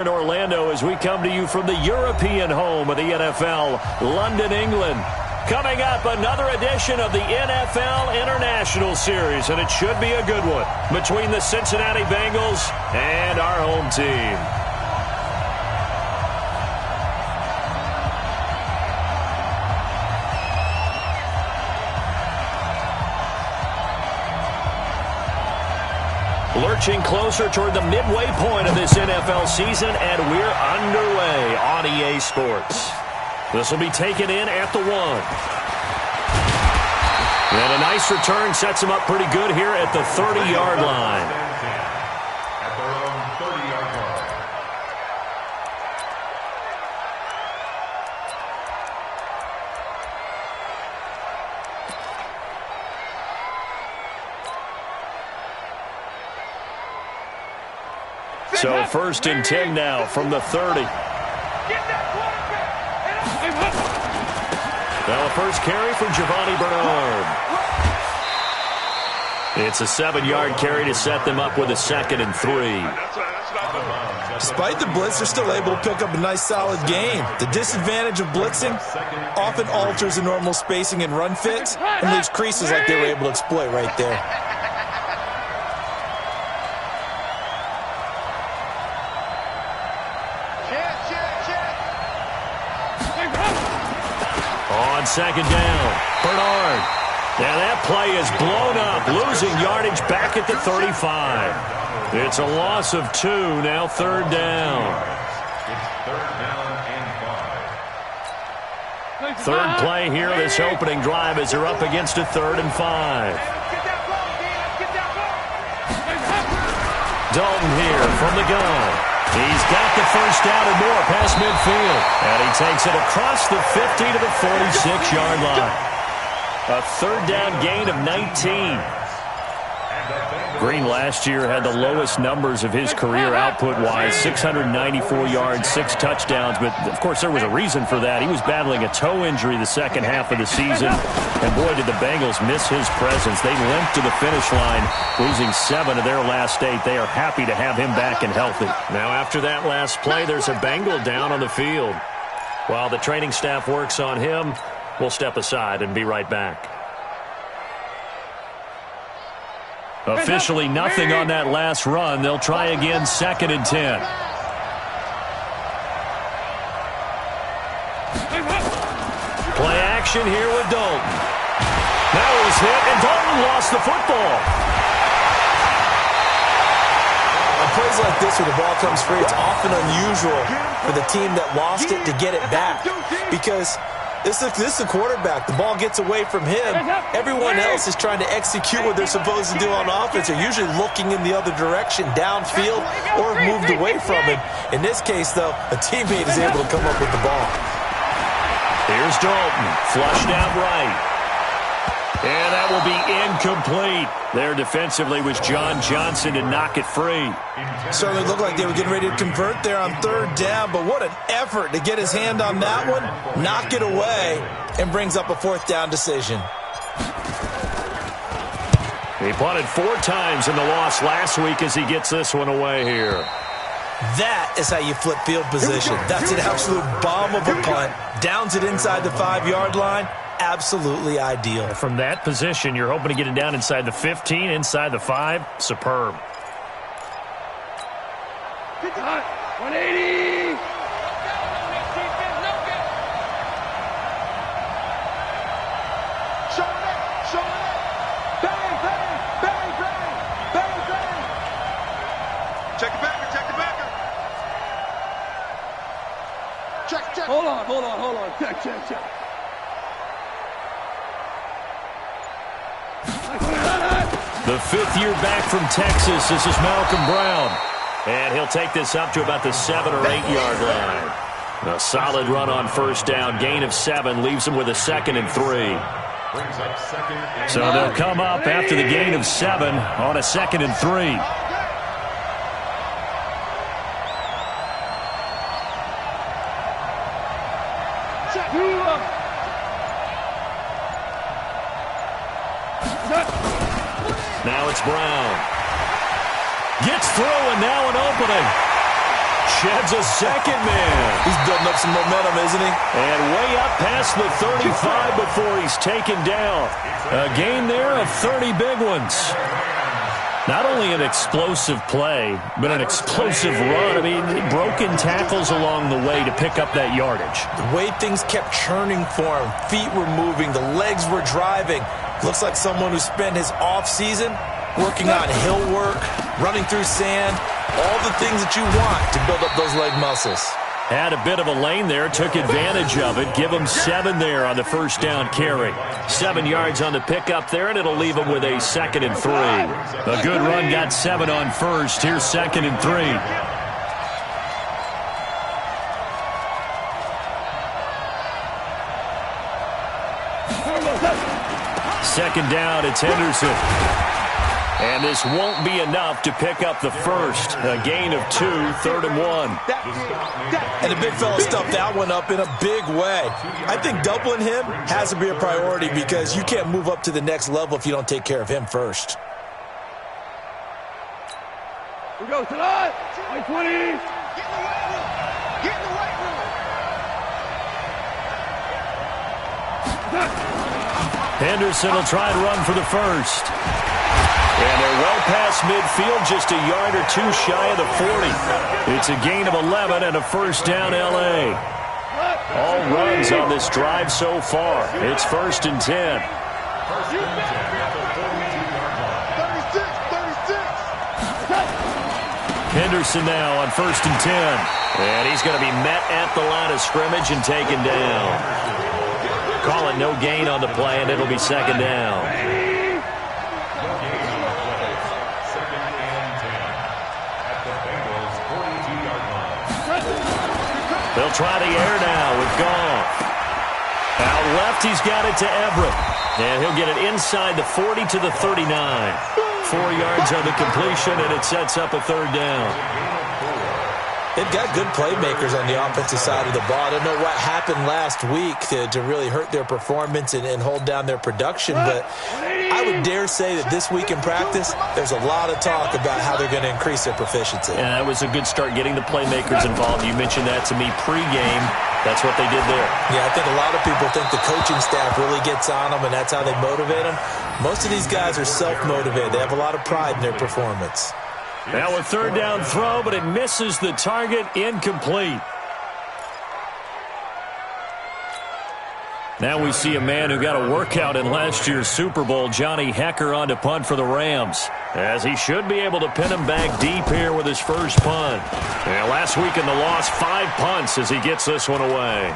In Orlando as we come to you from the European home of the NFL, London, England. Coming up, another edition of the NFL International Series, and it should be a good one between the Cincinnati Bengals and our home team. Lurching closer toward the midway point of this NFL season, and we're underway on EA Sports. This will be taken in at the 1. And a nice return sets him up pretty good here at the 30-yard line. At their own 30-yard line. So 1st and 10 now from the 30. Now a first carry from Giovanni Bernard. It's a 7-yard carry to set them up with a 2nd and 3. Despite the blitz, they're still able to pick up a nice solid gain. The disadvantage of blitzing often alters the normal spacing and run fits and leaves creases like they were able to exploit right there. On 2nd down, Bernard. Now that play is blown up, losing yardage back at the 35. It's a loss of 2, now 3rd down. It's 3rd down and 5. Third play here, this opening drive, as they're up against a 3rd and 5. Dalton here from the gun. He's got the first down and more past midfield. And he takes it across the 50 to the 46-yard line. A 3rd down gain of 19. Green last year had the lowest numbers of his career output-wise, 694 yards, 6 touchdowns. But, of course, there was a reason for that. He was battling a toe injury the second half of the season. And, boy, did the Bengals miss his presence. They limped to the finish line, losing 7 of their last 8. They are happy to have him back and healthy. Now, after that last play, there's a Bengal down on the field. While the training staff works on him, we'll step aside and be right back. Officially nothing on that last run. They'll try again, 2nd and 10. Play action here with Dalton. That was hit, and Dalton lost the football. On plays like this where the ball comes free, it's often unusual for the team that lost it to get it back. Because this is a quarterback. The ball gets away from him. Everyone else is trying to execute what they're supposed to do on offense. They're usually looking in the other direction, downfield, or have moved away from it. In this case, though, a teammate is able to come up with the ball. Here's Dalton, flushed out right. And that will be incomplete. There defensively was John Johnson to knock it free. Certainly looked like they were getting ready to convert there on 3rd down, but what an effort to get his hand on that one, knock it away, and brings up a 4th down decision. He punted 4 times in the loss last week as he gets this one away here. That is how you flip field position. That's an absolute bomb of a punt. Downs it inside the 5-yard line. Absolutely ideal. From that position, you're hoping to get it down inside the 15, inside the 5. Superb. 180. Bang, bang, bang, bang, bang, bang. Check the backer, check the backer. Check. Hold on. Check. The 5th year back from Texas, this is Malcolm Brown. And he'll take this up to about the 7 or 8-yard line. A solid run on 1st down, gain of 7, leaves him with a 2nd and 3. So they'll come up after the gain of 7 on a 2nd and 3. Now it's Brown. Gets through, and now an opening. sheds a second man. He's building up some momentum, isn't he? And way up past the 35 before he's taken down. A gain there of 30 big ones. Not only an explosive play, but an explosive run. I mean, broken tackles along the way to pick up that yardage. The way things kept churning for him, feet were moving, the legs were driving. Looks like someone who spent his off-season working on hill work, running through sand, all the things that you want to build up those leg muscles. Had a bit of a lane there, took advantage of it. Give him 7 there on the first down carry. 7 yards on the pickup there, and it'll leave him with a 2nd and 3. A good run got 7 on first. Here's 2nd and 3. Second down, it's Henderson. And this won't be enough to pick up the first. A gain of 2, 3rd and 1. And the big fella stuffed that one up in a big way. I think doubling him has to be a priority because you can't move up to the next level if you don't take care of him first. We go tonight. 20. Get in the weight room. Get in the weight room. Henderson will try and run for the first. And they're well past midfield, just a yard or 2 shy of the 40. It's a gain of 11 and a first down L.A. All runs on this drive so far. It's 1st and 10. 36. Henderson now on 1st and 10. And he's going to be met at the line of scrimmage and taken down. Call it no gain on the play, and it'll be 2nd down. They'll try the air now with Goff. Out left, he's got it to Everett. And he'll get it inside the 40 to the 39. 4 yards on the completion, and it sets up a 3rd down. They've got good playmakers on the offensive side of the ball. I don't know what happened last week to really hurt their performance and hold down their production, but I would dare say that this week in practice, there's a lot of talk about how they're going to increase their proficiency. And that was a good start, getting the playmakers involved. You mentioned that to me pregame. That's what they did there. Yeah, I think a lot of people think the coaching staff really gets on them, and that's how they motivate them. Most of these guys are self-motivated. They have a lot of pride in their performance. Now a 3rd down throw, but it misses the target, incomplete. Now we see a man who got a workout in last year's Super Bowl, Johnny Hecker, on to punt for the Rams, as he should be able to pin him back deep here with his first punt. And last week in the loss, 5 punts as he gets this one away.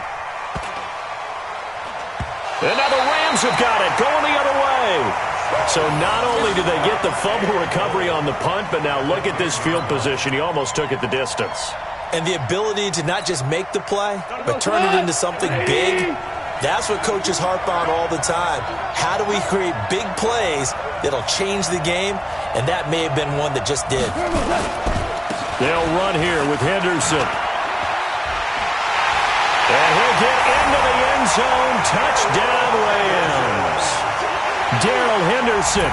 And now the Rams have got it, going the other way. So not only do they get the fumble recovery on the punt, but now look at this field position. He almost took it the distance. And the ability to not just make the play, but turn it into something big, that's what coaches harp on all the time. How do we create big plays that'll change the game? And that may have been one that just did. They'll run here with Henderson. And he'll get into the end zone. Touchdown, Rams. Darrell Henderson,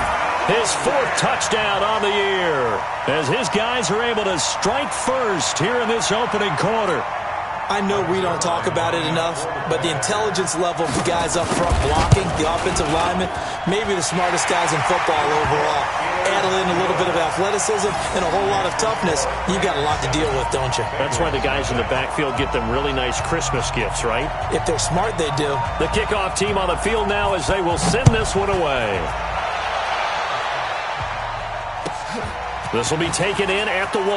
his 4th touchdown on the year, as his guys are able to strike first here in this opening quarter. I know we don't talk about it enough, but the intelligence level of the guys up front blocking, the offensive linemen, maybe the smartest guys in football overall. Add in a little bit of athleticism and a whole lot of toughness, you've got a lot to deal with, don't you? That's why the guys in the backfield get them really nice Christmas gifts, right? If they're smart, they do. The kickoff team on the field now as they will send this one away. This will be taken in at the 1.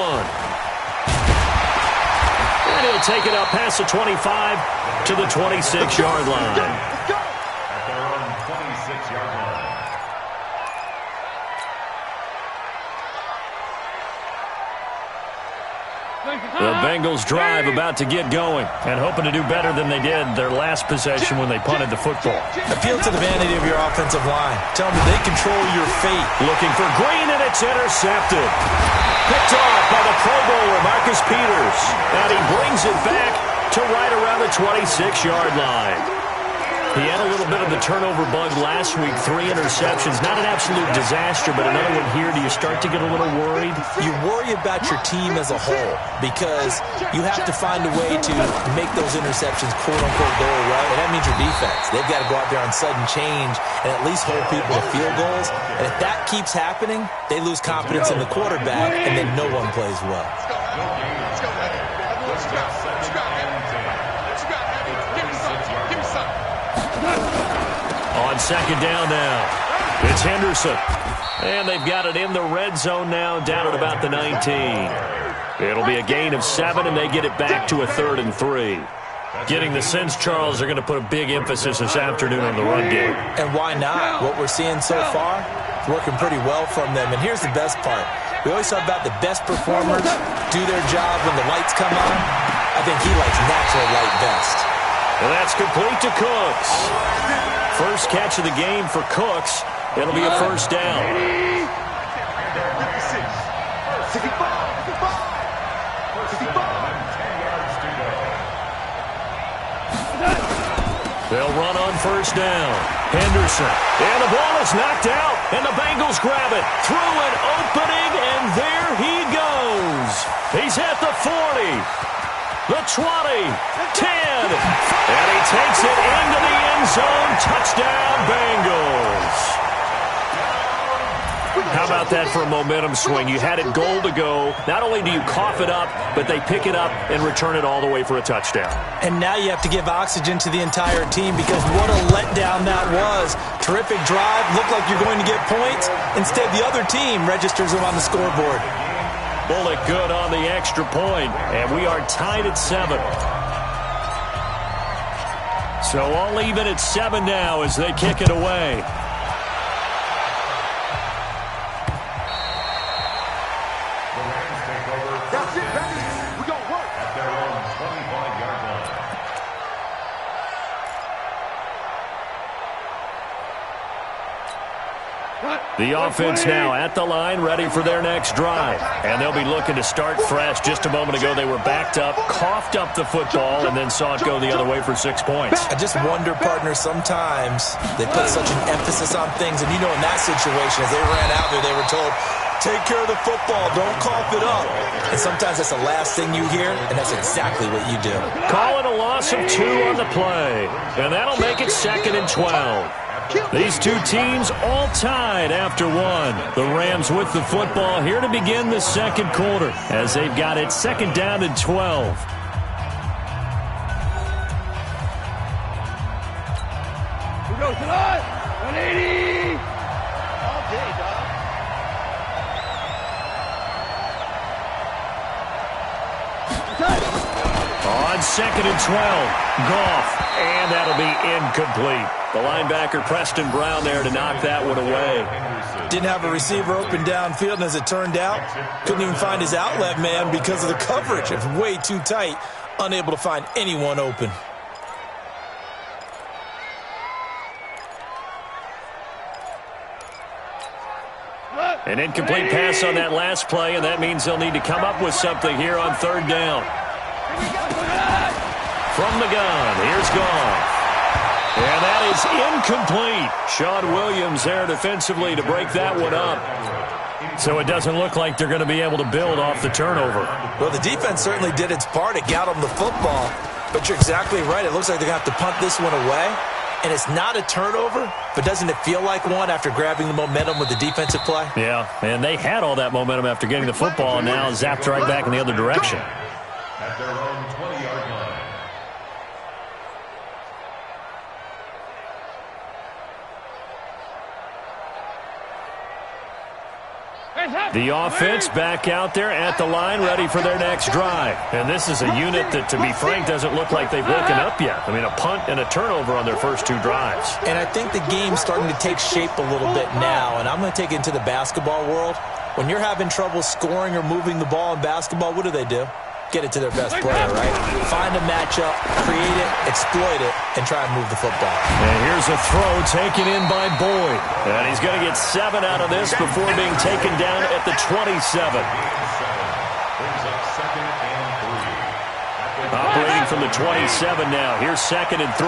And he'll take it up past the 25 to the 26-yard line. At their own 26-yard line. The Bengals drive about to get going and hoping to do better than they did their last possession when they punted the football. Appeal to the vanity of your offensive line. Tell them they control your fate. Looking for Green, and it's intercepted. Picked off by the Pro Bowler, Marcus Peters. And he brings it back to right around the 26-yard line. He had a little bit of the turnover bug last week, 3 interceptions. Not an absolute disaster, but another one here. Do you start to get a little worried? You worry about your team as a whole because you have to find a way to make those interceptions quote-unquote go away, and that means your defense. They've got to go out there on sudden change and at least hold people to field goals, and if that keeps happening, they lose confidence in the quarterback, and then no one plays well. Let's go, man. Let's go. On second down now, it's Henderson. And they've got it in the red zone now, down at about the 19. It'll be a gain of 7, and they get it back to a 3rd and 3. Getting the sense, Charles, they're going to put a big emphasis this afternoon on the run game. And why not? What we're seeing so far is working pretty well from them. And here's the best part. We always talk about the best performers do their job when the lights come on. I think he likes natural light best. And that's complete to Cooks. First catch of the game for Cooks. It'll be a first down. They'll run on first down. Henderson. And the ball is knocked out. And the Bengals grab it. Through an opening, and there he goes. He's at the 40. The 20, 10, and he takes it into the end zone. Touchdown, Bengals. How about that for a momentum swing? You had it goal to go. Not only do you cough it up, but they pick it up and return it all the way for a touchdown. And now you have to give oxygen to the entire team because what a letdown that was. Terrific drive. Looked like you're going to get points. Instead, the other team registers them on the scoreboard. Bullet good on the extra point, and we are tied at 7. So all even at 7 now as they kick it away. That's it, baby. We're going to work. At their own 25-yard line. The offense now at the line, ready for their next drive. And they'll be looking to start fresh. Just a moment ago, they were backed up, coughed up the football, and then saw it go the other way for 6 points. I just wonder, partner, sometimes they put such an emphasis on things. And, you know, in that situation, as they ran out there, they were told, take care of the football, don't cough it up. And sometimes that's the last thing you hear, and that's exactly what you do. Call it a loss of 2 on the play. And that'll make it 2nd and 12. These two teams all tied after 1. The Rams with the football here to begin the second quarter as they've got it 2nd down and 12. We go tonight. 180. All day, dog. On 2nd and 12, Goff, and that'll be incomplete. The linebacker, Preston Brown, there to knock that one away. Didn't have a receiver open downfield, and as it turned out, couldn't even find his outlet man because of the coverage. It's way too tight, unable to find anyone open. An incomplete pass on that last play, and that means they'll need to come up with something here on 3rd down. From the gun, here's Goff. And that is incomplete. Sean Williams there defensively to break that one up. So it doesn't look like they're going to be able to build off the turnover. Well, the defense certainly did its part. It got them the football. But you're exactly right. It looks like they're going to have to punt this one away. And it's not a turnover, but doesn't it feel like one after grabbing the momentum with the defensive play? Yeah, and they had all that momentum after getting the football, and now zapped right back in the other direction. At their own 20-yard line. The offense back out there at the line, ready for their next drive. And this is a unit that, to be frank, doesn't look like they've woken up yet. I mean, a punt and a turnover on their first 2 drives. And I think the game's starting to take shape a little bit now, and I'm going to take it into the basketball world. When you're having trouble scoring or moving the ball in basketball, what do? Get it to their best player, right? Find a matchup, create it, exploit it, and try and move the football. And here's a throw taken in by Boyd. And he's going to get 7 out of this before being taken down at the 27. Operating from the 27 now. Here's 2nd and 3.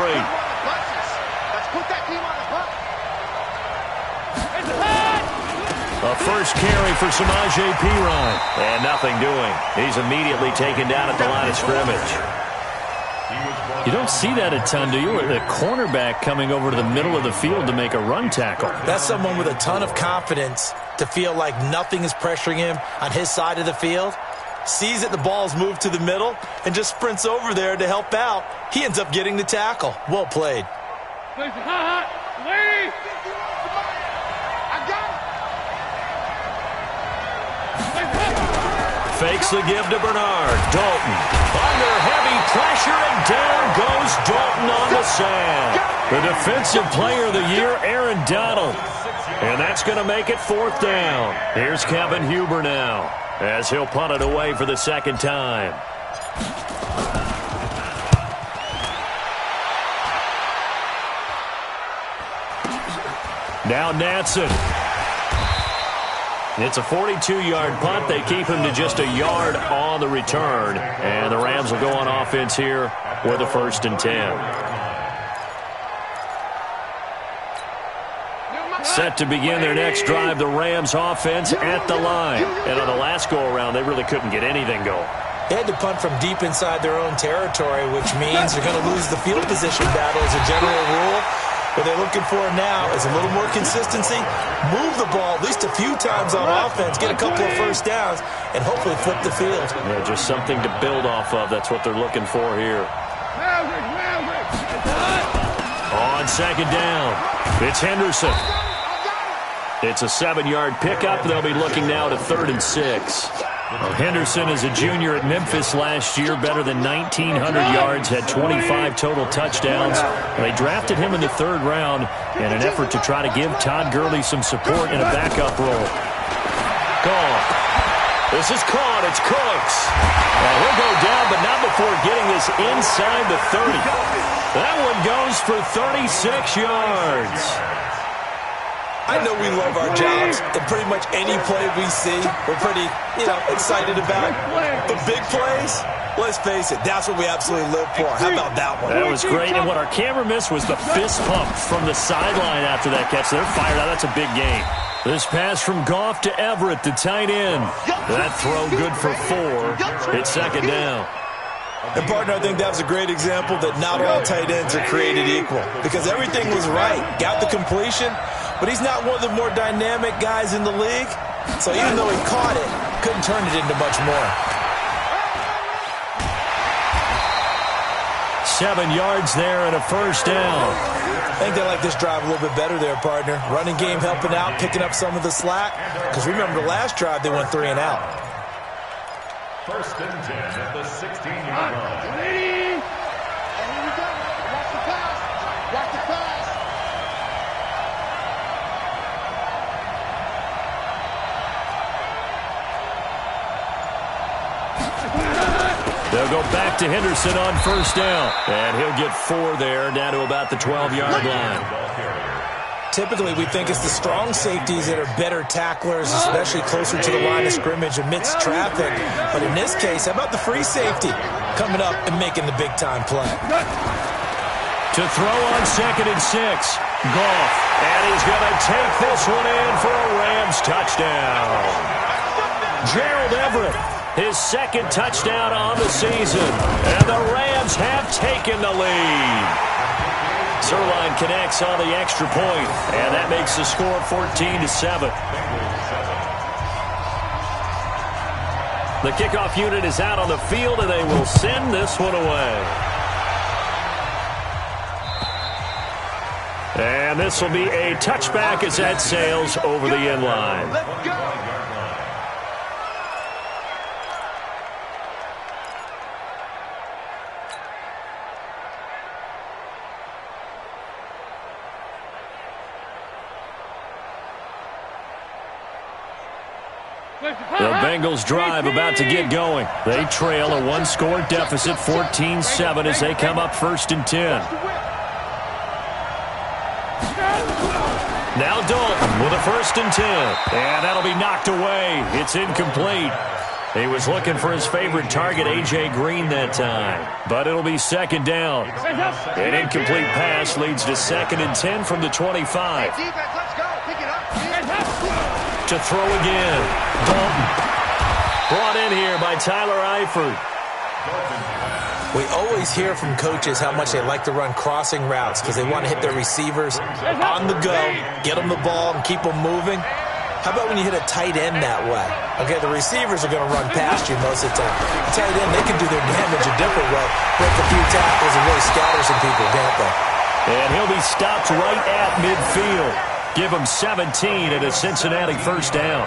A first carry for Samaje Perine. And nothing doing. He's immediately taken down at the line of scrimmage. You don't see that a ton, do you? The cornerback coming over to the middle of the field to make a run tackle. That's someone with a ton of confidence to feel like nothing is pressuring him on his side of the field. Sees that the ball's moved to the middle and just sprints over there to help out. He ends up getting the tackle. Well played. Fakes the give to Bernard. Dalton under heavy pressure, and down goes Dalton on the sand. The Defensive Player of the Year, Aaron Donald. And that's going to make it 4th down. Here's Kevin Huber now, as he'll punt it away for the second time. Now Natson. It's a 42-yard punt. They keep him to just a yard on the return. And the Rams will go on offense here with a 1st and 10. Set to begin their next drive, the Rams offense at the line. And on the last go-around, they really couldn't get anything going. They had to punt from deep inside their own territory, which means they're going to lose the field position battle as a general rule. What they're looking for now is a little more consistency, move the ball at least a few times on offense, get a couple of first downs, and hopefully flip the field. Yeah, just something to build off of. That's what they're looking for here. On second down, it's Henderson. It's a 7-yard pickup. They'll be looking now to 3rd and 6. Well, Henderson is a junior at Memphis last year, better than 1,900 yards, had 25 total touchdowns. They drafted him in the 3rd round in an effort to try to give Todd Gurley some support in a backup role. Gone. This is caught. It's Cooks. Well, he'll go down, but not before getting this inside the 30. That one goes for 36 yards. I know we love our jobs, and pretty much any play we see, we're pretty, excited about. The big plays, let's face it, that's what we absolutely live for. How about that one? That was great, and what our camera missed was the fist pump from the sideline after that catch. They're fired out. That's a big game. This pass from Goff to Everett, the tight end. That throw good for 4. It's 2nd down. And, partner, I think that was a great example that not all tight ends are created equal, because everything was right. Got the completion, but he's not one of the more dynamic guys in the league. So even though he caught it, couldn't turn it into much more. 7 yards there and a 1st down. I think they like this drive a little bit better there, partner. Running game helping out, picking up some of the slack. Because remember the last drive, they went 3 and out. 1st and 10 at the 16-yard line. Watch the pass. Watch the pass. They'll go back to Henderson on 1st down. And he'll get 4 there, down to about the 12-yard line. Typically, we think it's the strong safeties that are better tacklers, especially closer to the line of scrimmage amidst traffic. But in this case, how about the free safety coming up and making the big-time play? To throw on 2nd and 6. Goff. And he's going to take this one in for a Rams touchdown. Gerald Everett, his 2nd touchdown on the season. And the Rams have taken the lead. Sirline connects on the extra point, and that makes the score 14-7. The kickoff unit is out on the field, and they will send this one away. And this will be a touchback as that sails over the end line. Let's go. The Bengals drive about to get going. They trail a 1-score deficit, 14-7, as they come up 1st and 10. Now Dalton with a 1st and 10. And that'll be knocked away. It's incomplete. He was looking for his favorite target, A.J. Green, that time. But it'll be 2nd down. An incomplete pass leads to 2nd and 10 from the 25. Defense, let's go. Pick it up. to throw again. Dalton. Brought in here by Tyler Eifert. We always hear from coaches how much they like to run crossing routes because they want to hit their receivers on the go, get them the ball, and keep them moving. How about when you hit a tight end that way? Okay, the receivers are going to run past you most of the time. The tight end, they can do their damage a different way, break a few tackles and really scatter some people, can't they? And he'll be stopped right at midfield. Give him 17 at a Cincinnati first down.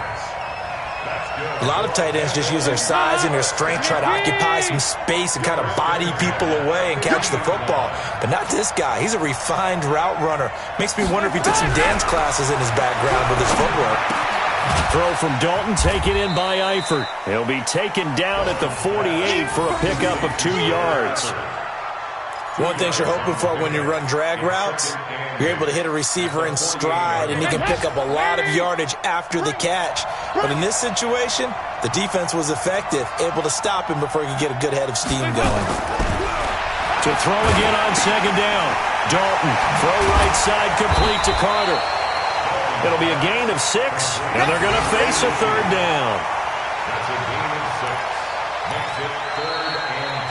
A lot of tight ends just use their size and their strength, try to occupy some space and kind of body people away and catch the football. But not this guy. He's a refined route runner. Makes me wonder if he took some dance classes in his background with his footwork. Throw from Dalton, taken in by Eifert. He'll be taken down at the 48 for a pickup of 2 yards. One thing you're hoping for when you run drag routes, you're able to hit a receiver in stride, and he can pick up a lot of yardage after the catch. But in this situation, the defense was effective, able to stop him before he could get a good head of steam going. To throw again on second down. Dalton, throw right side, complete to Carter. It'll be a gain of 6, and they're going to face a third down. That's a gain of 6. Makes it 3rd and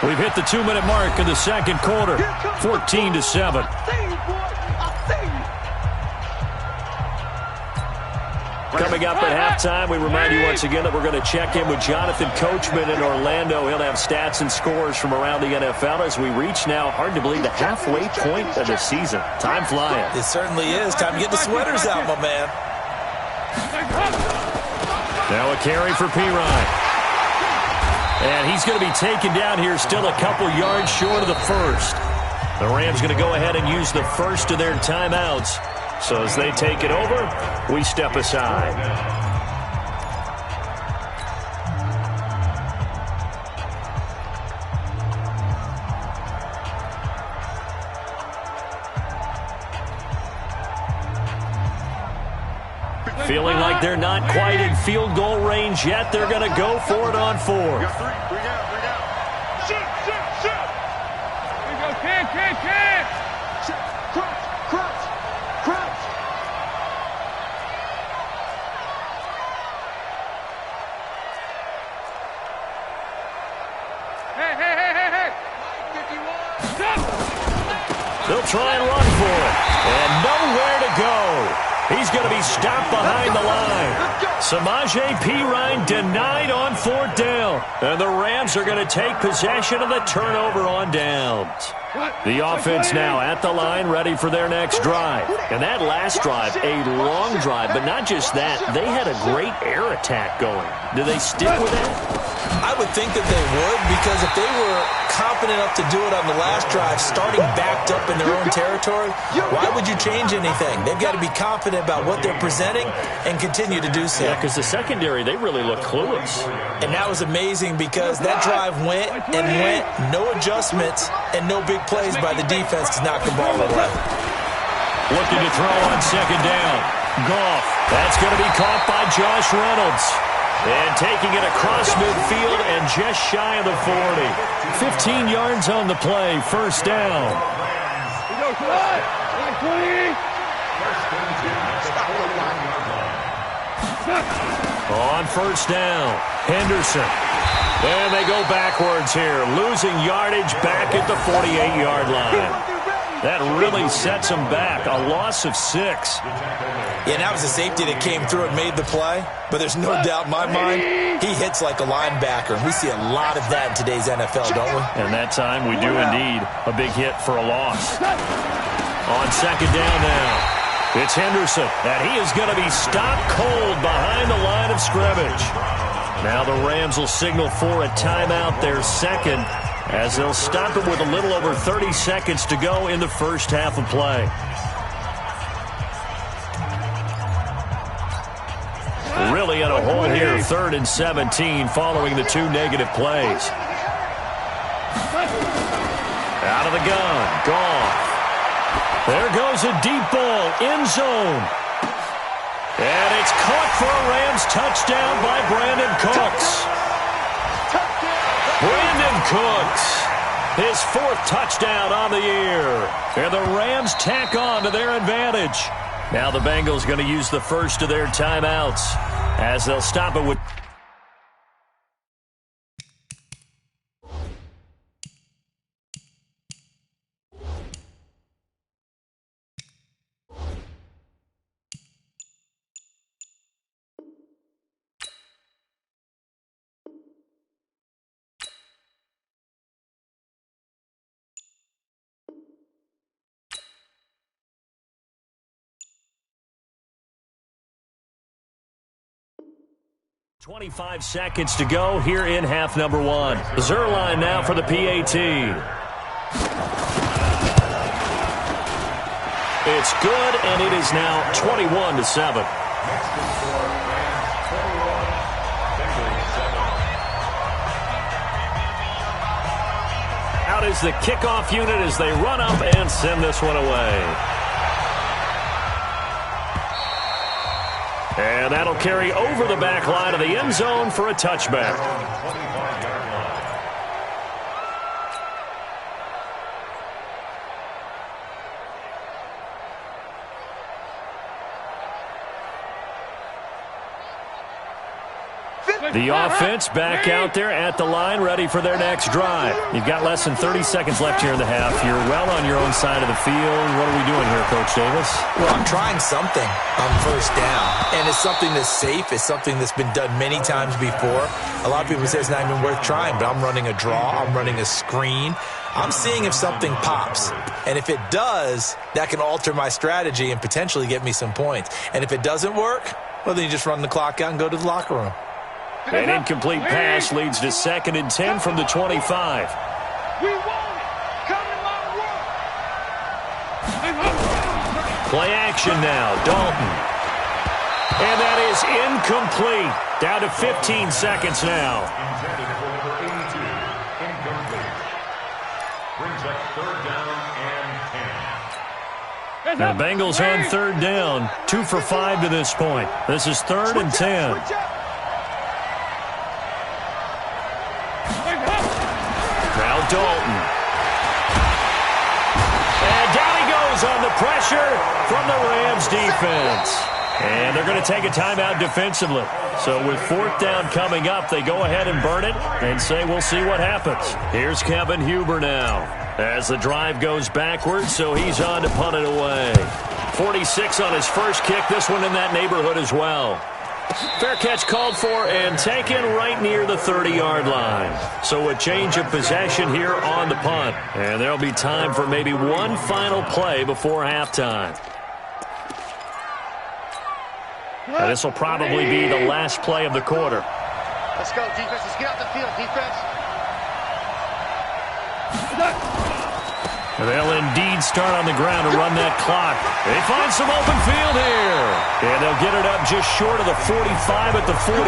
2. We've hit the 2-minute mark of the second quarter, 14-7. Coming up at halftime, we remind you once again that we're going to check in with Jonathan Coachman in Orlando. He'll have stats and scores from around the NFL as we reach now, hard to believe, the halfway point of the season. Time flying. It certainly is. Time to get the sweaters out, my man. Now a carry for Pirine. And he's going to be taken down here, still a couple yards short of the first. The Rams going to go ahead and use the first of their timeouts. So as they take it over, we step aside. Feeling like they're not quite in field goal range yet. They're going to go for it on 4. Bring out. Shoot. Here we go, can. Cross. Hey. 51. They'll try and run for it. And nowhere to go. He's going to be stopped behind the line. Samaje Perine denied on 4th down. And the Rams are going to take possession of the turnover on downs. The offense now at the line, ready for their next drive. And that last drive, a long drive, but not just that. They had a great air attack going. Do they stick with that? I would think that they would, because if they were confident enough to do it on the last drive, starting backed up in their own territory, why would you change anything? They've got to be confident about what they're presenting and continue to do so. Yeah, because the secondary, they really look clueless. And that was amazing because that drive went, no adjustments, and no big plays by the defense to knock the ball away. Looking to throw on second down. Goff. That's going to be caught by Josh Reynolds. And taking it across midfield and just shy of the 40. 15 yards on the play, first down. We go to line. 20. On first down, Henderson. And they go backwards here, losing yardage back at the 48-yard line. That really sets them back, a loss of 6. Yeah, that was a safety that came through and made the play. But there's no doubt in my mind, he hits like a linebacker. And we see a lot of that in today's NFL, don't we? And that time we do indeed. A big hit for a loss. On second down now, it's Henderson. And he is going to be stopped cold behind the line of scrimmage. Now the Rams will signal for a timeout, their second, as they'll stop it with a little over 30 seconds to go in the first half of play. Really in a hole here, 3rd and 17 following the 2 negative plays. Out of the gun, Goff. There goes a deep ball, end zone. And it's caught for a Rams touchdown by Brandon Cooks. Brandon Cooks, his 4th touchdown on the year. And the Rams tack on to their advantage. Now the Bengals going to use the first of their timeouts as they'll stop it with... .25 seconds to go here in half number one. Zerline now for the PAT. It's good, and it is now 21-7. Out is the kickoff unit as they run up and send this one away. And that'll carry over the back line of the end zone for a touchback. The offense back out there at the line, ready for their next drive. You've got less than 30 seconds left here in the half. You're well on your own side of the field. What are we doing here, Coach Davis? Well, I'm trying something on first down, and it's something that's safe. It's something that's been done many times before. A lot of people say it's not even worth trying, but I'm running a draw. I'm running a screen. I'm seeing if something pops, and if it does, that can alter my strategy and potentially get me some points. And if it doesn't work, well, then you just run the clock out and go to the locker room. An incomplete pass leads to 2nd and 10 from the 25. We want it. Come in my world. Play action now. Dalton. And that is incomplete. Down to 15 seconds now. Intended for 82. Incomplete. Brings up 3rd down and 10. The Bengals on 3rd down. 2 for 5 to this point. This is 3rd and 10. Dalton. And down he goes on the pressure from the Rams defense. And they're going to take a timeout defensively. So with 4th down coming up, they go ahead and burn it and say we'll see what happens. Here's Kevin Huber now as the drive goes backwards, so he's on to punt it away. 46 on his first kick, this one in that neighborhood as well. Fair catch called for and taken right near the 30-yard line. So a change of possession here on the punt. And there'll be time for maybe one final play before halftime. Now this will probably be the last play of the quarter. Let's go, defense. Let's get out the field, defense. They'll indeed start on the ground to run that clock. They find some open field here. And they'll get it up just short of the 45 at the 44.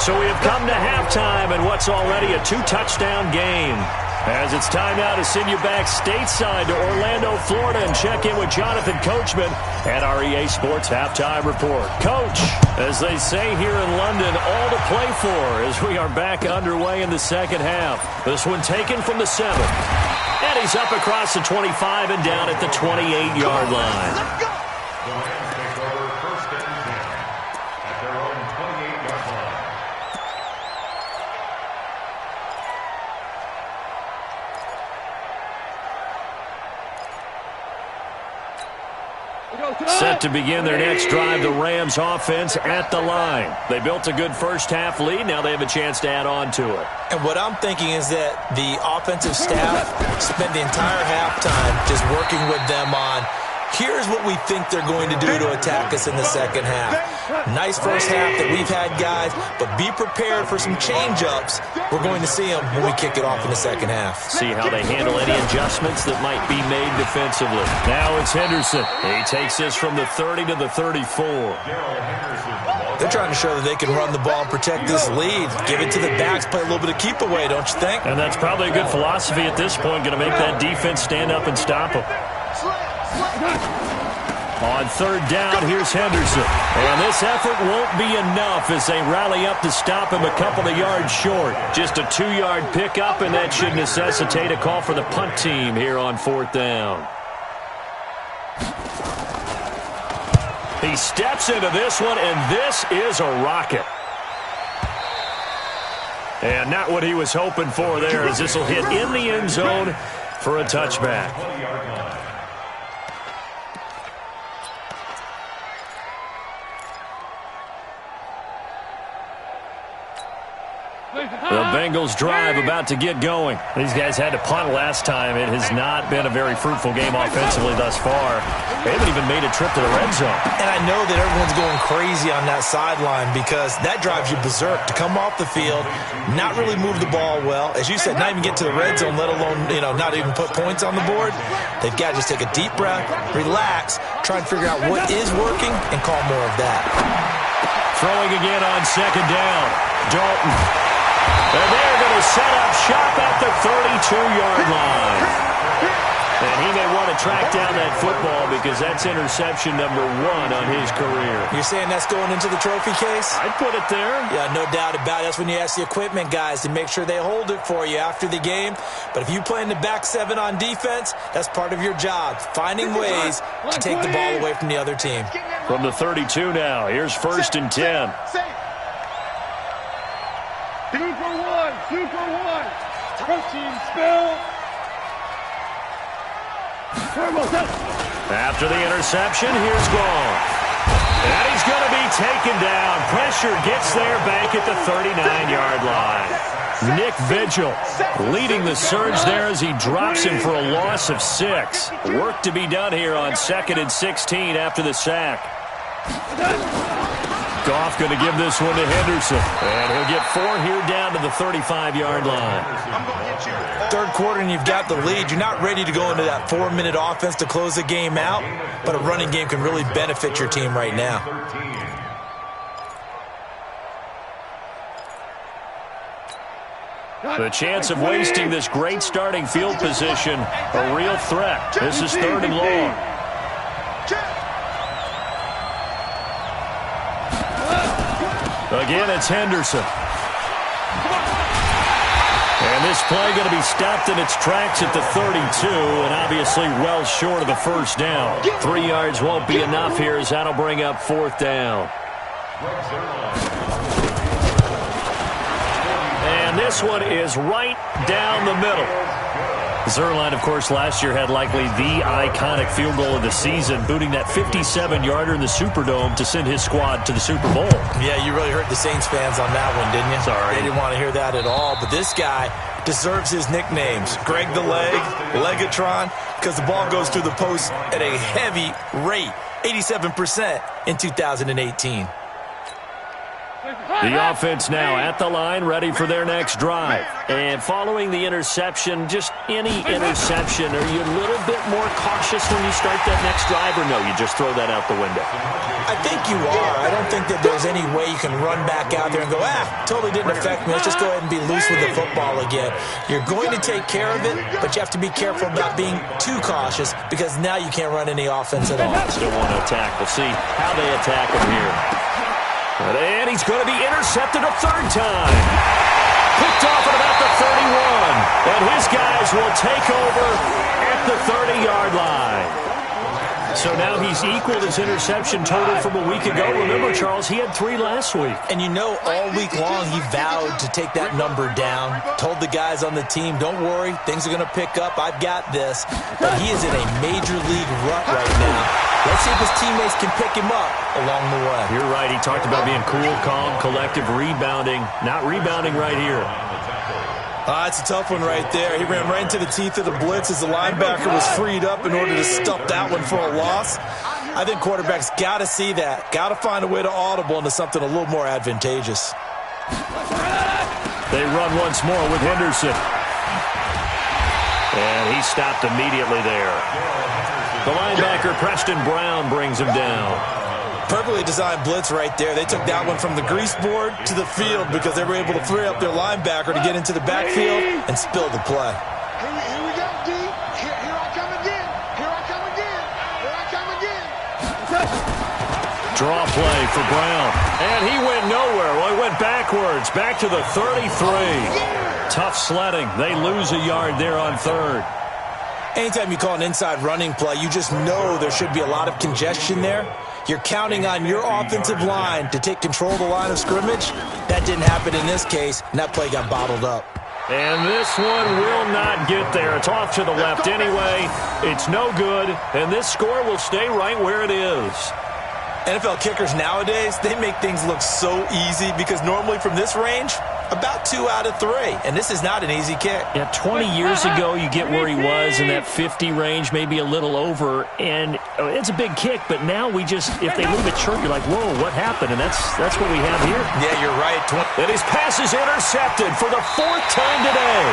So we have come to halftime in what's already a 2-touchdown game. As it's time now to send you back stateside to Orlando, Florida, and check in with Jonathan Coachman at our EA Sports Halftime Report. Coach, as they say here in London, all to play for as we are back underway in the second half. This one taken from the 7. And he's up across the 25 and down at the 28-yard line. The Rams take over 1st and 10 at their own 28-yard line. Set to begin their next drive, the Rams offense at the line. They built a good first half lead. Now they have a chance to add on to it. And what I'm thinking is that the offensive staff spent the entire halftime just working with them on, here's what we think they're going to do to attack us in the second half. Nice first half that we've had, guys, but be prepared for some change-ups. We're going to see them when we kick it off in the second half. See how they handle any adjustments that might be made defensively. Now it's Henderson. He takes this from the 30 to the 34. They're trying to show that they can run the ball and protect this lead. Give it to the backs, play a little bit of keep away, don't you think? And that's probably a good philosophy at this point, going to make that defense stand up and stop them. On 3rd down, here's Henderson. And this effort won't be enough as they rally up to stop him a couple of yards short. Just a 2-yard pickup, and that should necessitate a call for the punt team here on 4th down. He steps into this one, and this is a rocket. And not what he was hoping for there, as this will hit in the end zone for a touchback. The Bengals drive about to get going. These guys had to punt last time. It has not been a very fruitful game offensively thus far. They haven't even made a trip to the red zone. And I know that everyone's going crazy on that sideline because that drives you berserk to come off the field, not really move the ball well. As you said, not even get to the red zone, let alone, not even put points on the board. They've got to just take a deep breath, relax, try and figure out what is working, and call more of that. Throwing again on second down. Dalton. And they're going to set up shop at the 32-yard line. And he may want to track down that football because that's interception number 1 on his career. You're saying that's going into the trophy case? I'd put it there. Yeah, no doubt about it. That's when you ask the equipment guys to make sure they hold it for you after the game. But if you play in the back 7 on defense, that's part of your job, finding ways to take the ball away from the other team. From the 32 now, here's 1st and 10. 2 for 1, 2 for 1. Protein spill. After the interception, here's Gone. And he's going to be taken down. Pressure gets there back at the 39-yard line. Nick Vigil leading the surge there as he drops him for a loss of 6. Work to be done here on 2nd and 16 after the sack. Goff going to give this one to Henderson. And he'll get 4 here down to the 35-yard line. Third quarter and you've got the lead. You're not ready to go into that 4-minute offense to close the game out, but a running game can really benefit your team right now. The chance of wasting this great starting field position, a real threat. This is 3rd and long. Again, it's Henderson. And this play going to be stopped in its tracks at the 32, and obviously well short of the first down. 3 yards won't be enough here as that'll bring up 4th down. And this one is right down the middle. Zerline, of course, last year had likely the iconic field goal of the season, booting that 57-yarder in the Superdome to send his squad to the Super Bowl. Yeah, you really hurt the Saints fans on that one, didn't you? Sorry. They didn't want to hear that at all. But this guy deserves his nicknames. Greg the Leg, Legatron, because the ball goes through the post at a heavy rate, 87% in 2018. The offense now at the line, ready for their next drive. And following the interception, just any interception, are you a little bit more cautious when you start that next drive, or no, you just throw that out the window? I think you are. I don't think that there's any way you can run back out there and go, totally didn't affect me. Let's just go ahead and be loose with the football again. You're going to take care of it, but you have to be careful about being too cautious because now you can't run any offense at all. Still want to attack. We'll see how they attack him here. And he's going to be intercepted a 3rd time. Picked off at about the 31. And his guys will take over at the 30-yard line. So now he's equaled his interception total from a week ago. Remember, Charles, he had 3 last week. And you know, all week long he vowed to take that number down. Told the guys on the team, don't worry, things are going to pick up. I've got this. But he is in a major league rut right now. Let's see if his teammates can pick him up along the way. You're right. He talked about being cool, calm, collective, rebounding. Not rebounding right here. It's a tough one right there. He ran right into the teeth of the blitz as the linebacker was freed up in order to stop that one for a loss. I think quarterbacks got to see that. Got to find a way to audible into something a little more advantageous. They run once more with Henderson. And he stopped immediately there. The linebacker, Preston Brown, brings him down. Perfectly designed blitz right there. They took that one from the grease board to the field because they were able to free up their linebacker to get into the backfield and spill the play. Here we go, D. Here I come again. Here I come again. Here I come again. Draw play for Brown. And he went nowhere. Well, he went backwards. Back to the 33. Tough sledding. They lose a yard there on 3rd. Anytime you call an inside running play, you just know there should be a lot of congestion there. You're counting on your offensive line to take control of the line of scrimmage. That didn't happen in this case, and that play got bottled up. And this one will not get there. It's off to the left anyway. It's no good, and this score will stay right where it is. NFL kickers nowadays, they make things look so easy because normally from this range, about 2 out of 3. And this is not an easy kick. Yeah, 20 years ago, you get where he was in that 50 range, maybe a little over. And it's a big kick, but now we just, if they leave it short, you're like, whoa, what happened? And that's what we have here. Yeah, you're right. And his pass is intercepted for the 4th time today.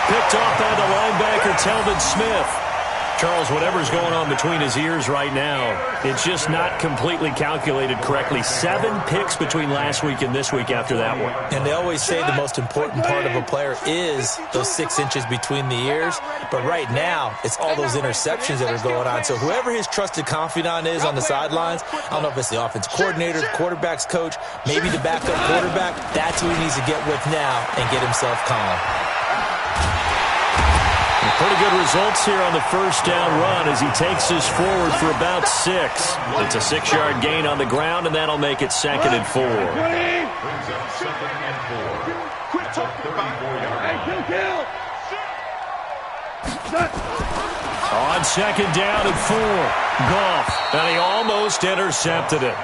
Picked off by the linebacker, Telvin Smith. Charles, whatever's going on between his ears right now, it's just not completely calculated correctly. 7 picks between last week and this week after that one. And they always say the most important part of a player is those 6 inches between the ears. But right now, it's all those interceptions that are going on. So whoever his trusted confidant is on the sidelines, I don't know if it's the offensive coordinator, the quarterback's coach, maybe the backup quarterback, that's who he needs to get with now and get himself calm. Pretty good results here on the first down run as he takes us forward for about 6. It's a 6-yard gain on the ground, and that'll make it 2nd and 4. Brings up 2nd and 4. Quit talking about On 2nd down and 4. Goff, and he almost intercepted it.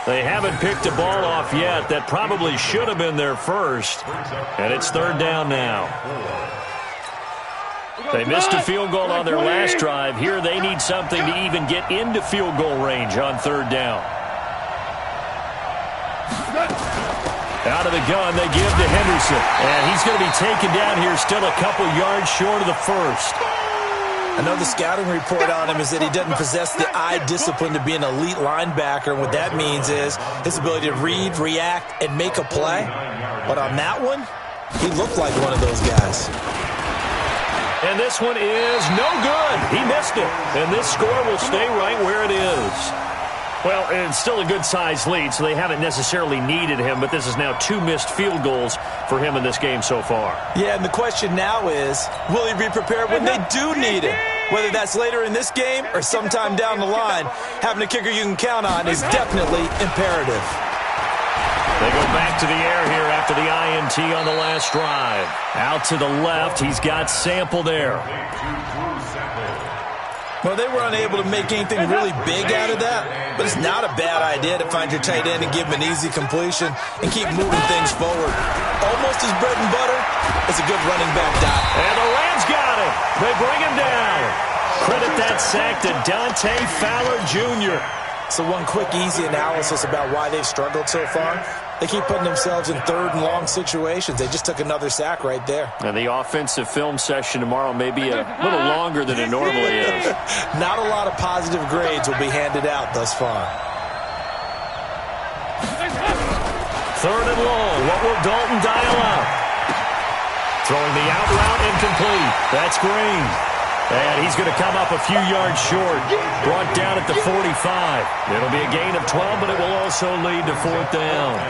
They haven't picked a ball off yet. That probably should have been their first, and it's 3rd down now. They missed a field goal on their last drive. Here they need something to even get into field goal range on 3rd down. Out of the gun, they give to Henderson. And he's going to be taken down here still a couple yards short of the first. I know the scouting report on him is that he doesn't possess the eye discipline to be an elite linebacker. And what that means is his ability to read, react, and make a play. But on that one, he looked like one of those guys. And this one is no good. He missed it. And this score will stay right where it is. Well, it's still a good-sized lead, so they haven't necessarily needed him, but this is now 2 missed field goals for him in this game so far. Yeah, and the question now is, will he be prepared when they do need him? Whether that's later in this game or sometime down the line, having a kicker you can count on is definitely imperative. They go back to the air here after the INT on the last drive. Out to the left, he's got Sample there. Well, they were unable to make anything really big out of that, but it's not a bad idea to find your tight end and give him an easy completion and keep moving things forward. Almost his bread and butter. It's a good running back, Doc. And the Rams got him. They bring him down. Credit that sack to Dante Fowler Jr. So one quick, easy analysis about why they've struggled so far. They keep putting themselves in 3rd and long situations. They just took another sack right there. And the offensive film session tomorrow may be a little longer than it normally is. Not a lot of positive grades will be handed out thus far. 3rd and long. What will Dalton dial up? Throwing the out route incomplete. That's Green. And he's going to come up a few yards short. Brought down at the 45. It'll be a gain of 12, but it will also lead to 4th down.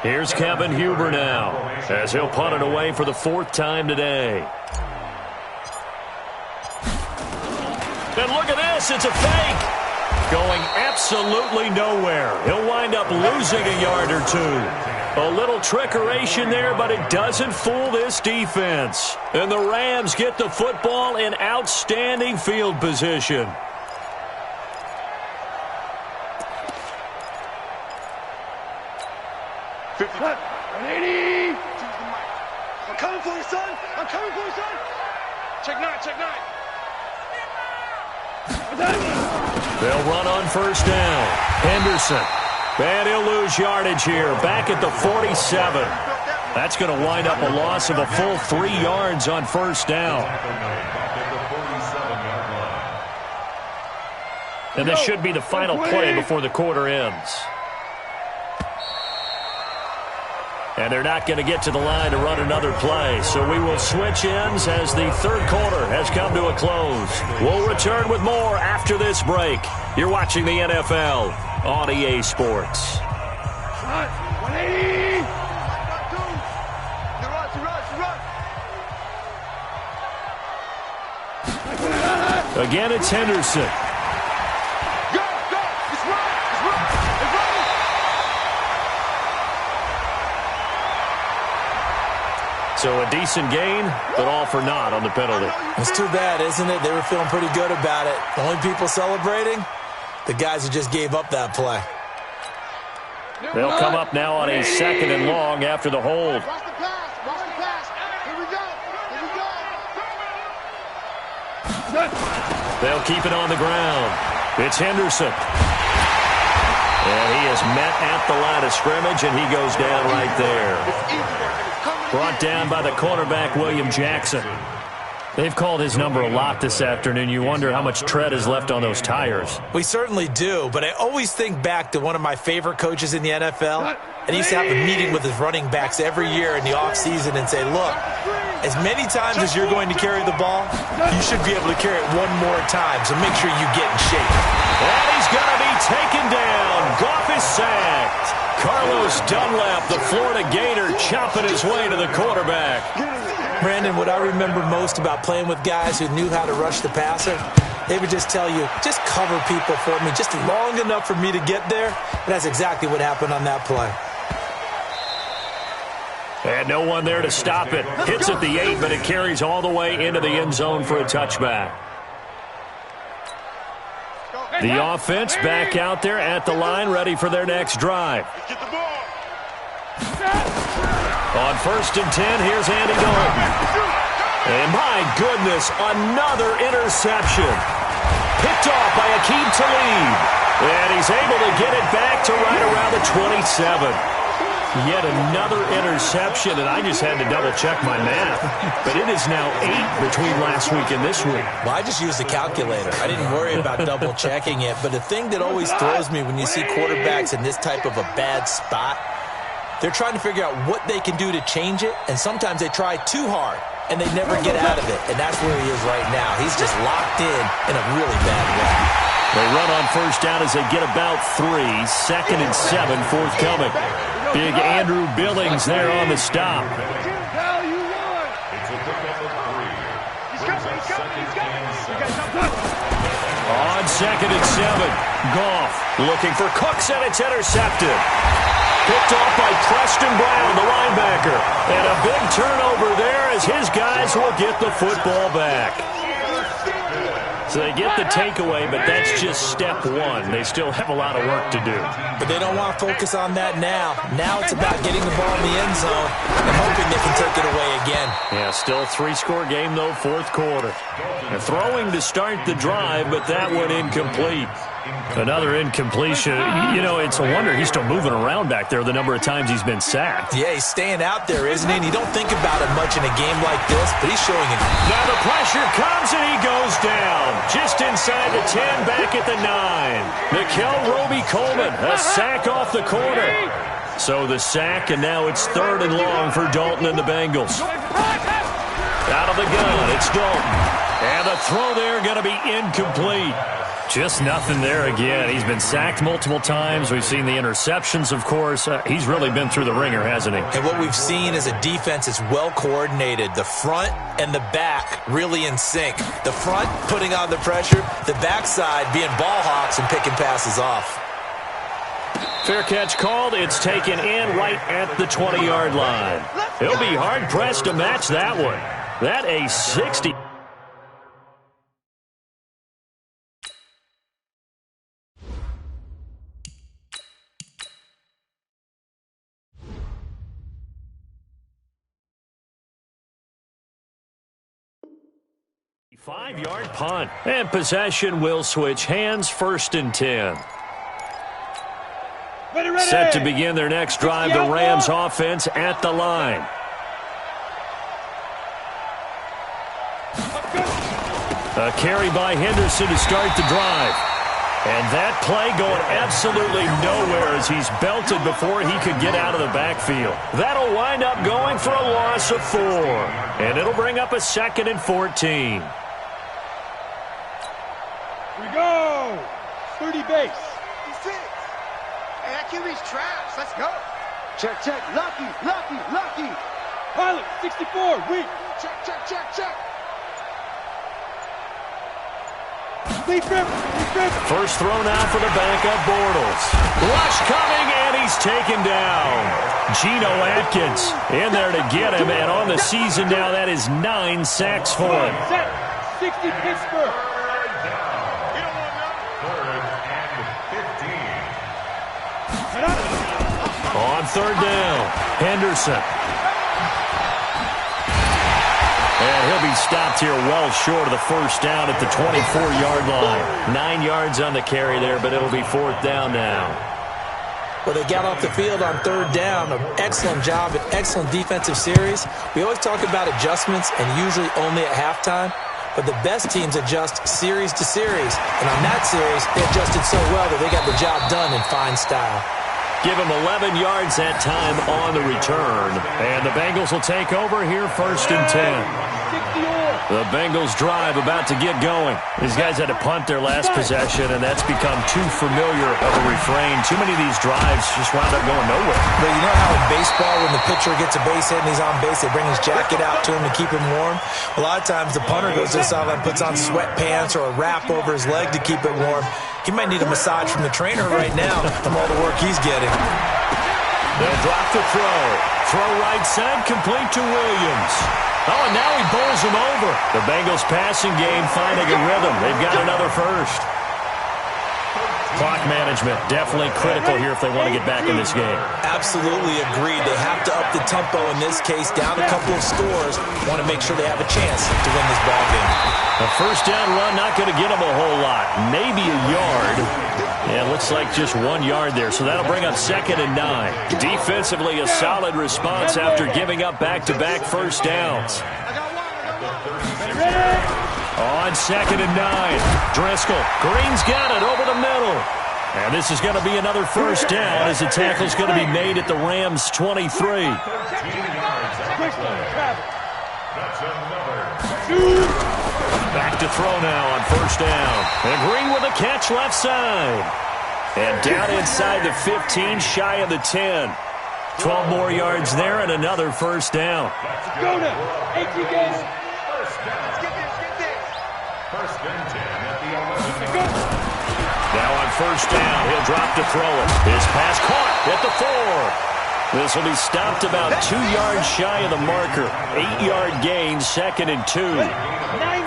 Here's Kevin Huber now, as he'll punt it away for the 4th time today. And look at this, it's a fake. Going absolutely nowhere. He'll wind up losing a yard or 2. A little trickeration there, but it doesn't fool this defense. And the Rams get the football in outstanding field position. I'm coming for you, son. I'm coming for you, son. Check 9, check 9. They'll run on 1st down. Henderson. And he'll lose yardage here. Back at the 47. That's going to wind up a loss of a full 3 yards on 1st down. And this should be the final play before the quarter ends. And they're not going to get to the line to run another play. So we will switch ends as the 3rd quarter has come to a close. We'll return with more after this break. You're watching the NFL on EA Sports. 180. Rush. Again, it's Henderson. Go, go. It's right. It's right. It's right. So a decent gain, but all for naught on the penalty. It's too bad, isn't it? They were feeling pretty good about it. The only people celebrating, the guys who just gave up that play. They'll come up now on a 2nd and long after the hold. Watch the pass. Watch the pass. Here we go. Here we go. They'll keep it on the ground. It's Henderson. And he is met at the line of scrimmage, and he goes down right there. Brought down by the cornerback, William Jackson. They've called his number a lot this afternoon. You wonder how much tread is left on those tires. We certainly do, but I always think back to one of my favorite coaches in the NFL, and he used to have a meeting with his running backs every year in the offseason and say, look, as many times as you're going to carry the ball, you should be able to carry it one more time, so make sure you get in shape. And he's going to be taken down. Goff is sacked. Carlos Dunlap, the Florida Gator, chopping his way to the quarterback. Brandon, what I remember most about playing with guys who knew how to rush the passer, they would just tell you, just cover people for me, just long enough for me to get there. And that's exactly what happened on that play. And no one there to stop it. Hits at the 8, but it carries all the way into the end zone for a touchback. The offense back out there at the line, ready for their next drive. Get the ball. On 1st and 10, here's Andy Dalton. And my goodness, another interception. Picked off by Akeem Talib. And he's able to get it back to right around the 27. Yet another interception, and I just had to double-check my math. But it is now 8 between last week and this week. Well, I just used a calculator. I didn't worry about double-checking it. But the thing that always throws me when you see quarterbacks in this type of a bad spot, they're trying to figure out what they can do to change it, and sometimes they try too hard, and they never get out of it. And that's where he is right now. He's just locked in a really bad way. They run on 1st down as they get about 3. 2nd and 7 forthcoming. Big Andrew Billings there on the stop. It's a pickup of 3. On 2nd and 7, Goff looking for Cooks, and it's intercepted. Picked off by Preston Brown, the linebacker. And a big turnover there as his guys will get the football back. So they get the takeaway, but that's just step 1. They still have a lot of work to do. But they don't want to focus on that now. Now it's about getting the ball in the end zone and hoping they can take it away again. Yeah, still 3-score game, though, 4th quarter. And throwing to start the drive, but that one incomplete. Another incompletion. You know, it's a wonder he's still moving around back there the number of times he's been sacked. Yeah, he's staying out there, isn't he? And you don't think about it much in a game like this, but he's showing it. Now the pressure comes, and he goes down. Just inside the 10, back at the 9. Nickel Roby-Coleman, a sack off the corner. So the sack, and now it's 3rd and long for Dalton and the Bengals. Out of the gun, it's Dalton. And the throw there going to be incomplete. Just nothing there again. He's been sacked multiple times. We've seen the interceptions, of course. He's really been through the ringer, hasn't he? And what we've seen is a defense that's well coordinated. The front and the back really in sync. The front putting on the pressure, the backside being ball hawks and picking passes off. Fair catch called. It's taken in right at the 20-yard line. He'll be hard-pressed to match that one. That a 60. Five-yard punt. And possession will switch hands. 1st and 10. Set to begin their next drive, the Rams offense at the line. A carry by Henderson to start the drive. And that play going absolutely nowhere as he's belted before he could get out of the backfield. That'll wind up going for a loss of 4. And it'll bring up a 2nd and 14. Here we go. 30 base. 56. Hey, that QB's trash. Let's go. Check, check. Lucky, lucky, lucky. Pilot, 64. Weak. Check, check, check, check. First throw now for the backup Bortles. Rush coming, and he's taken down. Geno Atkins in there to get him, and on the season now, that is 9 sacks for him. 60 Pittsburgh. On third down, Henderson. And he'll be stopped here well short of the first down at the 24-yard line. 9 yards on the carry there, but it'll be fourth down now. Well, they got off the field on third down. An excellent job, an excellent defensive series. We always talk about adjustments, and usually only at halftime. But the best teams adjust series to series. And on that series, they adjusted so well that they got the job done in fine style. Give him 11 yards that time on the return. And the Bengals will take over here, first and 10. The Bengals drive about to get going. These guys had to punt their last possession, and that's become too familiar of a refrain. Too many of these drives just wound up going nowhere. But you know how in baseball, when the pitcher gets a base hit and he's on base, they bring his jacket out to him to keep him warm? A lot of times the punter goes to the sideline, puts on sweatpants or a wrap over his leg to keep it warm. He might need a massage from the trainer right now from all the work he's getting. They'll drop the throw. Throw right side, complete to Williams. Oh, and now he bowls him over. The Bengals passing game finding a rhythm. They've got another first. Clock management definitely critical here if they want to get back in this game. Absolutely agreed. They have to up the tempo in this case, down a couple of scores. Want to make sure they have a chance to win this ball game. A first down run not going to get them a whole lot. Maybe a yard. Yeah, it looks like just 1 yard there, so that'll bring up second and 9. Defensively, a solid response after giving up back-to-back first downs. On second and 9, Driscoll. Green's got it over the middle. And this is going to be another first down as the tackle's going to be made at the Rams' 23. Back to throw now on first down. And Green with a catch left side. And down inside the 15, shy of the 10. 12 more yards there and another first down. Go now. 18 games. First and 10 at the 11. Now on first down, he'll drop to throw it. His pass caught at the 4. This will be stopped about 2 yards shy of the marker. 8-yard gain, second and 2.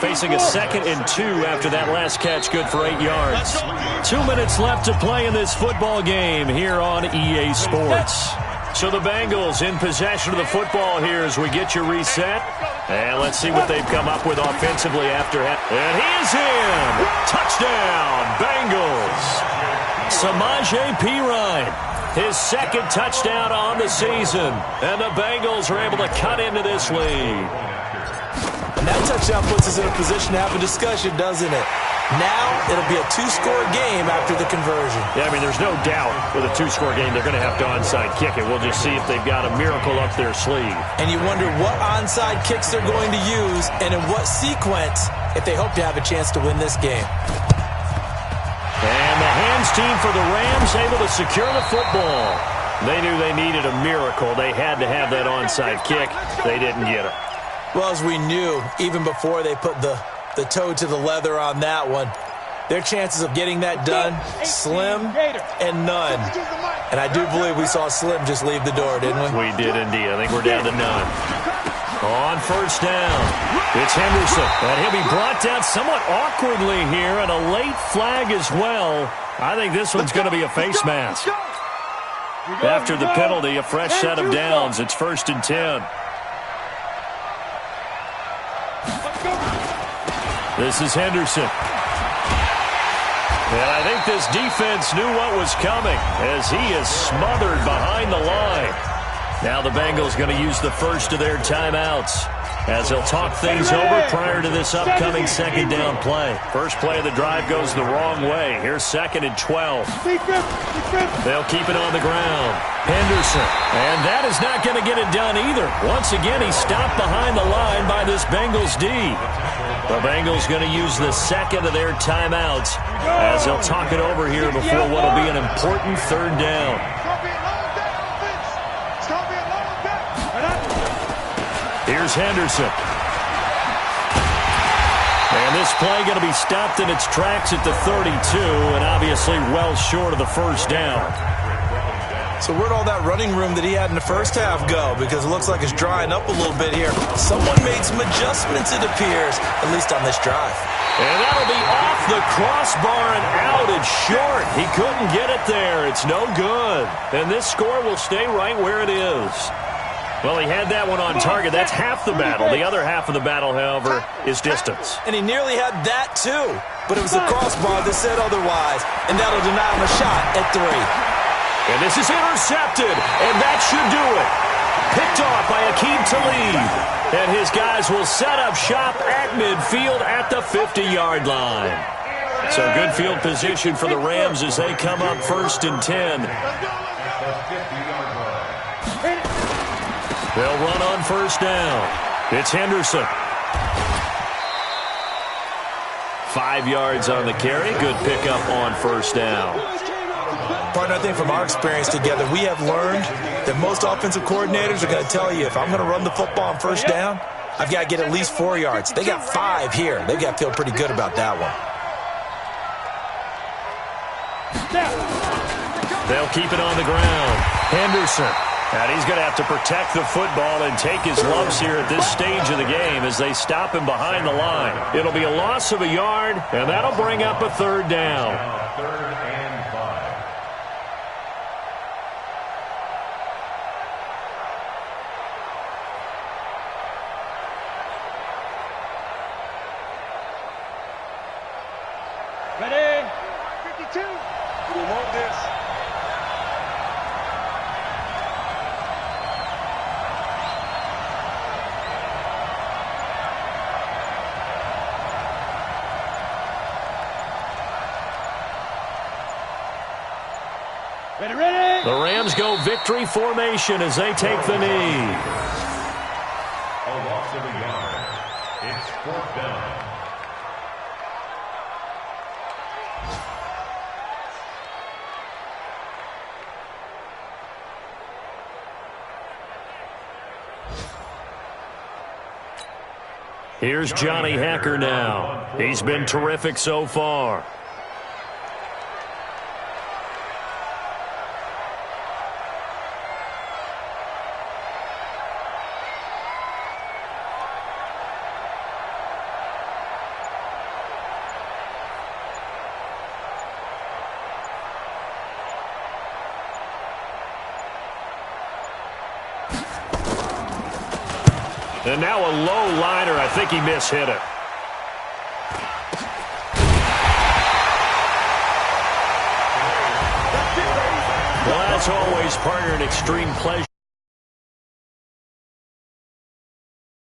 Facing a second and 2 after that last catch, good for 8 yards. 2 minutes left to play in this football game here on EA Sports. So the Bengals in possession of the football here as we get you reset. And let's see what they've come up with offensively after. And he is in. Touchdown, Bengals. Samaje Perine, his second touchdown on the season. And the Bengals are able to cut into this lead. And that touchdown puts us in a position to have a discussion, doesn't it? Now it'll be a 2-score game after the conversion. Yeah, I mean, there's no doubt with a 2-score game they're going to have to onside kick it. We'll just see if they've got a miracle up their sleeve. And you wonder what onside kicks they're going to use and in what sequence if they hope to have a chance to win this game. And the hands team for the Rams able to secure the football. They knew they needed a miracle. They had to have that onside kick. They didn't get it. Well, as we knew, even before they put the toe to the leather on that one, their chances of getting that done, slim and none. And I do believe we saw Slim just leave the door, didn't we? We did indeed. I think we're down to none. On first down, it's Henderson. And he'll be brought down somewhat awkwardly here, and a late flag as well. I think this one's going to be a face mask. After the penalty, a fresh set of downs. It's first and 10. This is Henderson. And I think this defense knew what was coming as he is smothered behind the line. Now the Bengals going to use the first of their timeouts as they'll talk things over prior to this upcoming second down play. First play of the drive goes the wrong way. Here's second and 12. They'll keep it on the ground. Henderson. And that is not going to get it done either. Once again, he's stopped behind the line by this Bengals D. The Bengals going to use the second of their timeouts as they'll talk it over here before what will be an important third down. Here's Henderson. And this play going to be stopped in its tracks at the 32, and obviously well short of the first down. So where'd all that running room that he had in the first half go? Because it looks like it's drying up a little bit here. Someone made some adjustments, it appears, at least on this drive. And that'll be off the crossbar and out. It's short. He couldn't get it there. It's no good. And this score will stay right where it is. Well, he had that one on target. That's half the battle. The other half of the battle, however, is distance. And he nearly had that, too. But it was the crossbar that said otherwise. And that'll deny him a shot at 3. And this is intercepted. And that should do it. Picked off by Aqib Talib. And his guys will set up shop at midfield at the 50-yard line. So good field position for the Rams as they come up 1st and 10. They'll run on first down. It's Henderson. 5 yards on the carry. Good pickup on first down. Partner, I think from our experience together, we have learned that most offensive coordinators are going to tell you, if I'm going to run the football on first down, I've got to get at least 4 yards. They got 5 here. They've got to feel pretty good about that one. They'll keep it on the ground. Henderson. And he's going to have to protect the football and take his lumps here at this stage of the game as they stop him behind the line. It'll be a loss of a yard, and that'll bring up a 3rd down. Third and 5. Ready? 52. We want this. Ready? The Rams go victory formation as they take the knee. A loss of a yard. It's 4th down. Here's Johnny Hacker now. He's been terrific so far. And now a low liner. I think he mishit it. Well, as always, partner, an extreme pleasure.